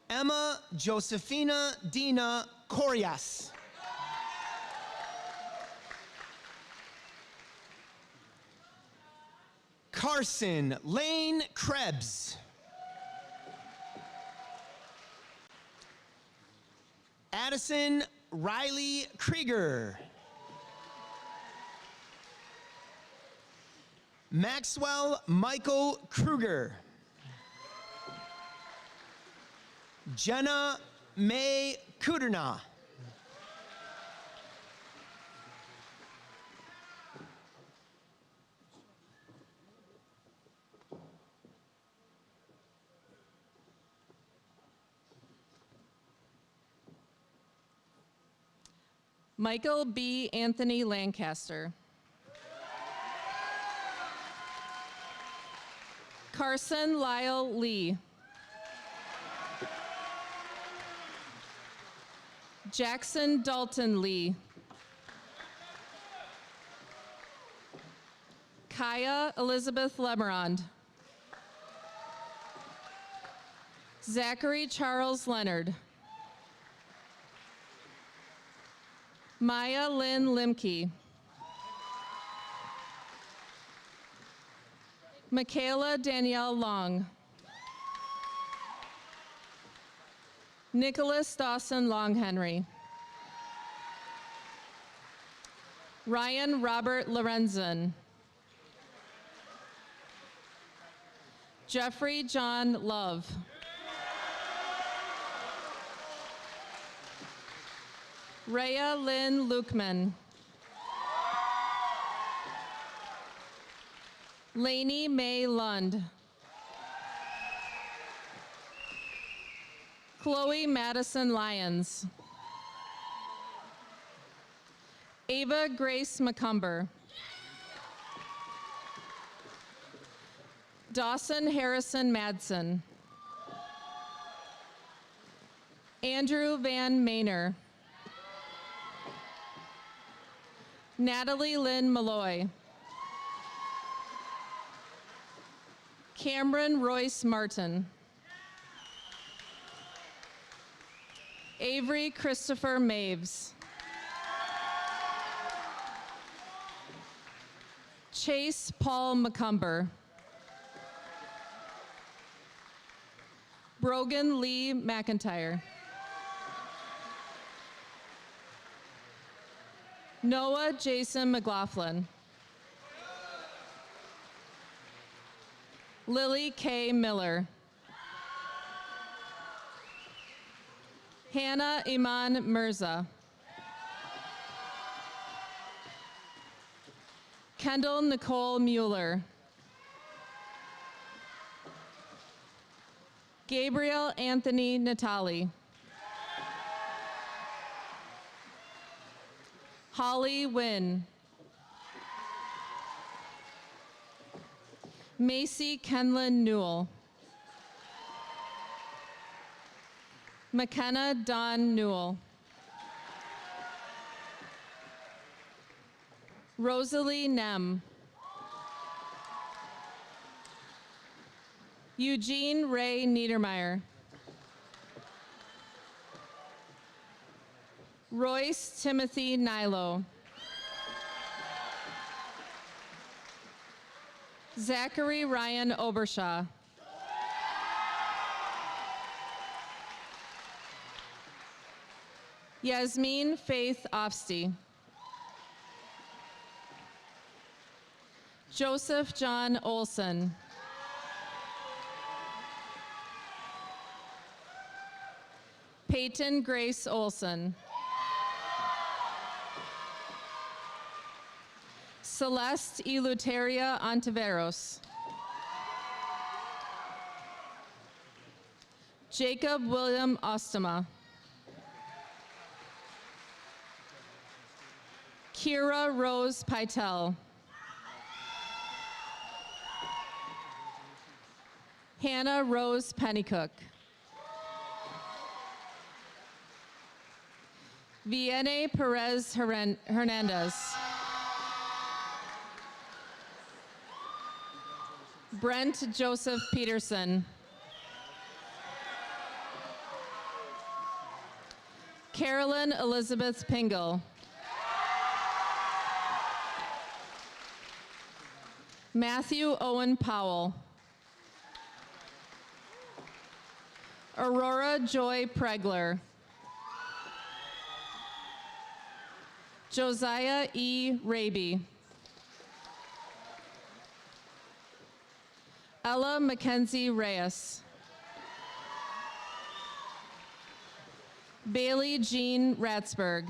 Emma Josephina Dina Corias. Carson Lane Krebs. Addison Riley Krieger. Maxwell Michael Kruger. Jenna May Kuderna. Michael B. Anthony Lancaster. Carson Lyle Lee. Jackson Dalton Lee. Kaya Elizabeth Lemerond. Zachary Charles Leonard. Maya Lynn Limke. Michaela Danielle Long. Nicholas Dawson Long Henry. Ryan Robert Lorenzen. Jeffrey John Love. Rhea Lynn Lukeman. Lainey May Lund. Chloe Madison Lyons. Ava Grace McCumber. Dawson Harrison Madsen. Andrew Van Mainer. Natalie Lynn Malloy. Cameron Royce Martin. Avery Christopher Maves. Chase Paul McCumber. Brogan Lee McIntyre. Noah Jason McLaughlin. Lily K. Miller. Hannah Iman Mirza. Kendall Nicole Mueller. Gabriel Anthony Natali. Holly Wynn. Macy Kenlin Newell. McKenna Dawn Newell. Rosalie Nem. Eugene Ray Niedermeyer. Royce Timothy Nilo. Zachary Ryan Obershaw. Yasmin Faith Ofsty. Joseph John Olson. Peyton Grace Olson. Celeste Eleuteria Ontiveros. Jacob William Ostema. Kira Rose Pytel. Hannah Rose Pennycook. Viene Perez Hernandez. Brent Joseph Peterson. Carolyn Elizabeth Pingle. Matthew Owen Powell. Aurora Joy Pregler. Josiah E. Raby. Ella Mackenzie Reyes. Bailey Jean Ratzberg.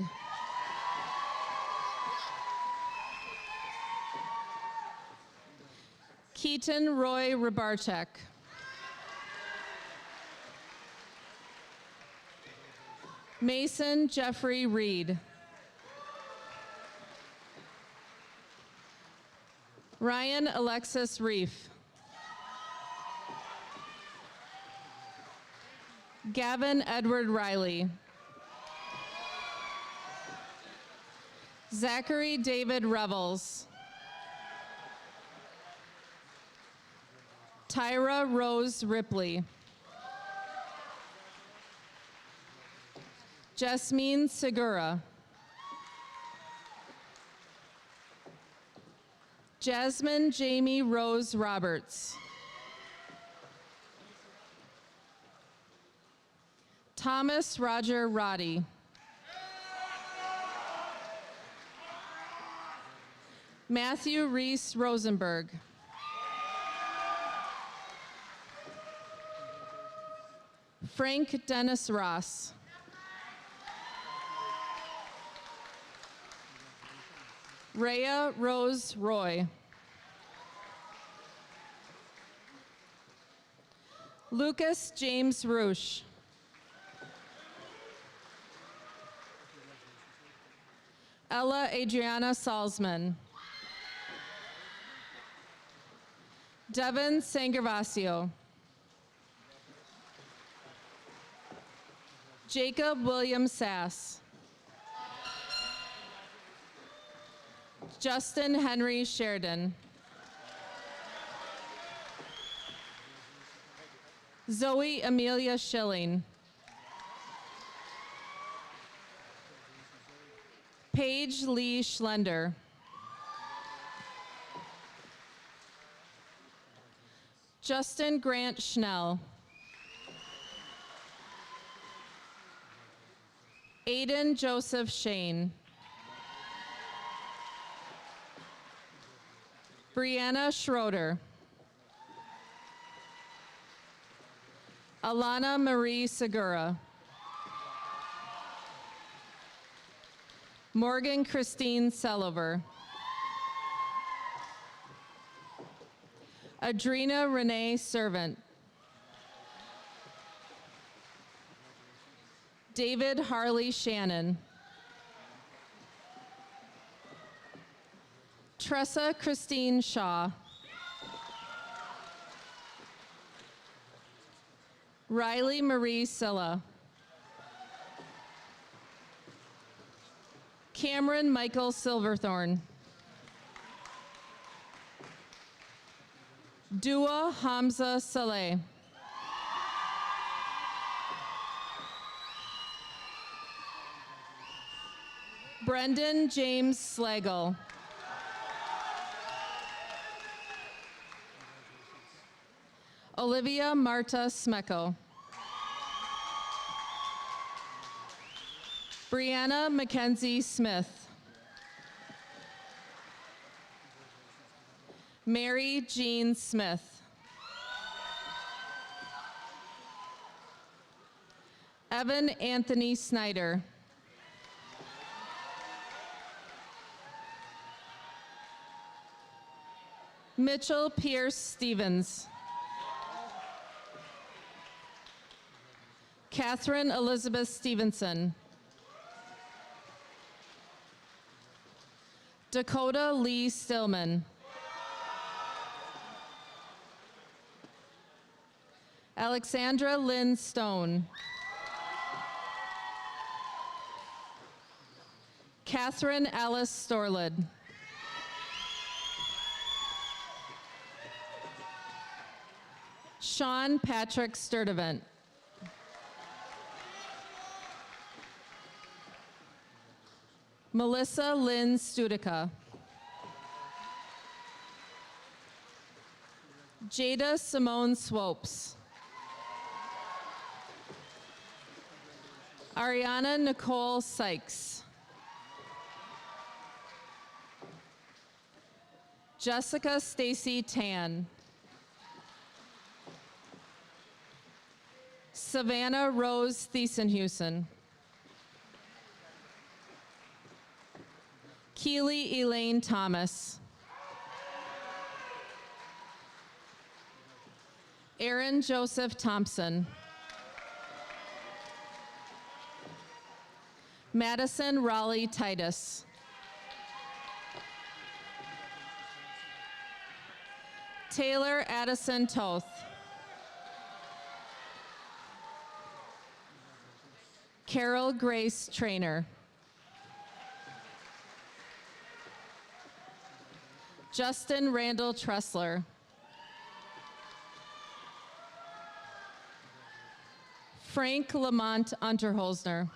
Keaton Roy Rybarczyk. Mason Jeffrey Reed. Ryan Alexis Reef. Gavin Edward Riley. Zachary David Revels. Tyra Rose Ripley. Jasmine Segura. Jasmine Jamie Rose Roberts. Thomas Roger Roddy. Matthew Reese Rosenberg. Frank Dennis Ross. Rhea Rose Roy. Lucas James Roosh. Ella Adriana Salzman. Devin Sangervasio. Jacob William Sass. Justin Henry Sheridan. Zoe Amelia Schilling. Paige Lee Schlender. Justin Grant Schnell. Aiden Joseph Shane. Brianna Schroeder. Alana Marie Segura. Morgan Christine Sellover. Adrena Renee Servant. David Harley Shannon. Tressa Christine Shaw. Riley Marie Silla. Cameron Michael Silverthorne. Dua Hamza Saleh. Brendan James Slagle. Olivia Marta Smeko. Brianna Mackenzie Smith. Mary Jean Smith. Evan Anthony Snyder. Mitchell Pierce Stevens. Catherine Elizabeth Stevenson. Dakota Lee Stillman. Alexandra Lynn Stone. Catherine Alice Storlid. Sean Patrick Sturdivant. Melissa Lynn Studica. Jada Simone Swopes. Ariana Nicole Sykes. Jessica Stacy Tan. Savannah Rose Thiesenhusen. Keely Elaine Thomas. Aaron Joseph Thompson. Madison Raleigh Titus. Taylor Addison Toth. Carol Grace Trainer. Justin Randall Tressler. Frank Lamont Unterholzner.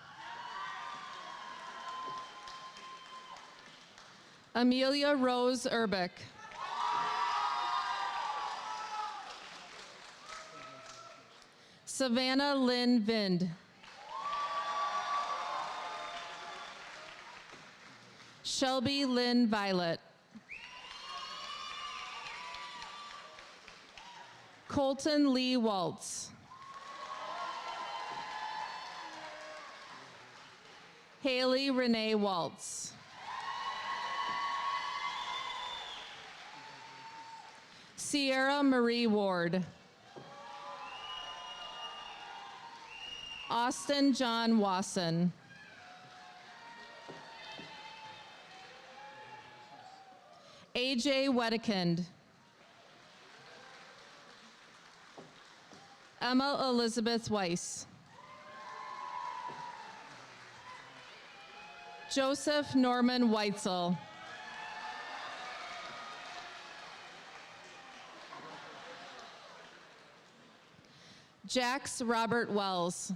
Amelia Rose Urbick. Savannah Lynn Vind. Shelby Lynn Violet. Colton Lee Waltz. Haley Renee Waltz. Sierra Marie Ward. Austin John Wasson. AJ Wedekind. Emma Elizabeth Weiss. Joseph Norman Weitzel. Jax Robert Wells.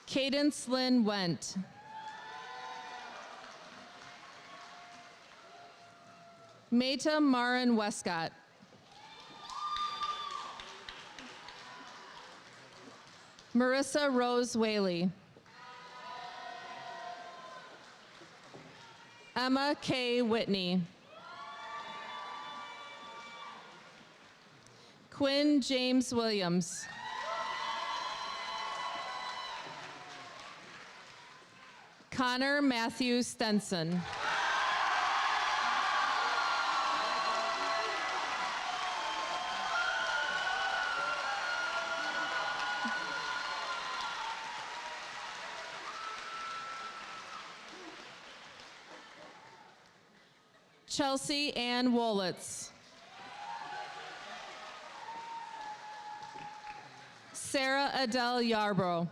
Cadence Lynn Went. Meta Marin Westcott. Marissa Rose Whaley. Emma K. Whitney. Quinn James Williams. Connor Matthew Stenson. Chelsea Ann Wolitz. Sarah Adele Yarbrough.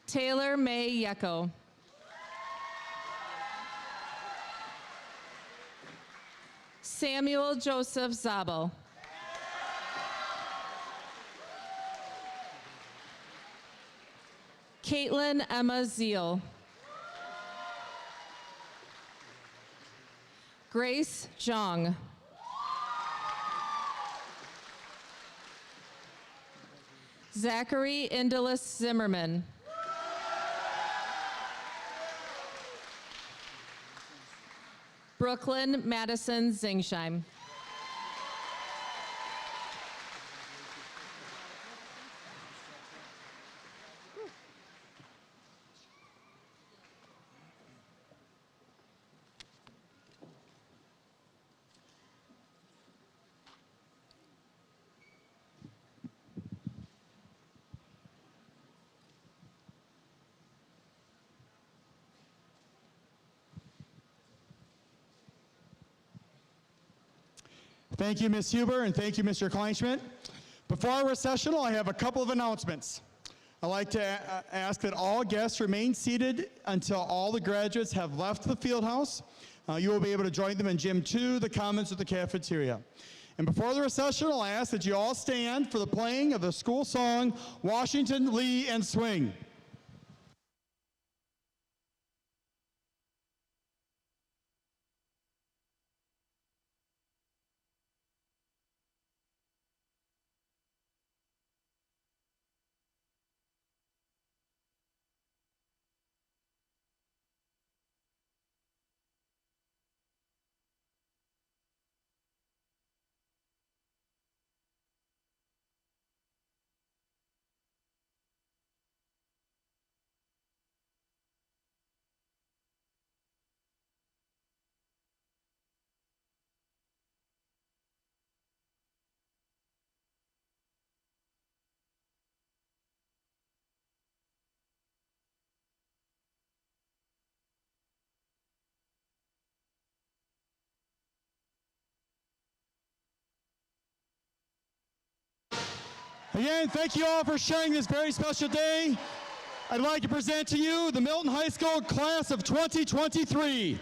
Taylor May Yecko. Samuel Joseph Zabo. Caitlin Emma Zeal. Grace Zhang. Zachary Indalus Zimmerman. Brooklyn Madison Zingsheim. Thank you, Ms. Huber, and thank you, Mr. Kleinschmidt. Before our recessional, I have a couple of announcements. I'd like to ask that all guests remain seated until all the graduates have left the field house. You will be able to join them in Gym 2, the Commons, or the cafeteria. And before the recessional, I ask that you all stand for the playing of the school song, Washington, Lee, and Swing. Again, thank you all for sharing this very special day. I'd like to present to you the Milton High School class of 2023.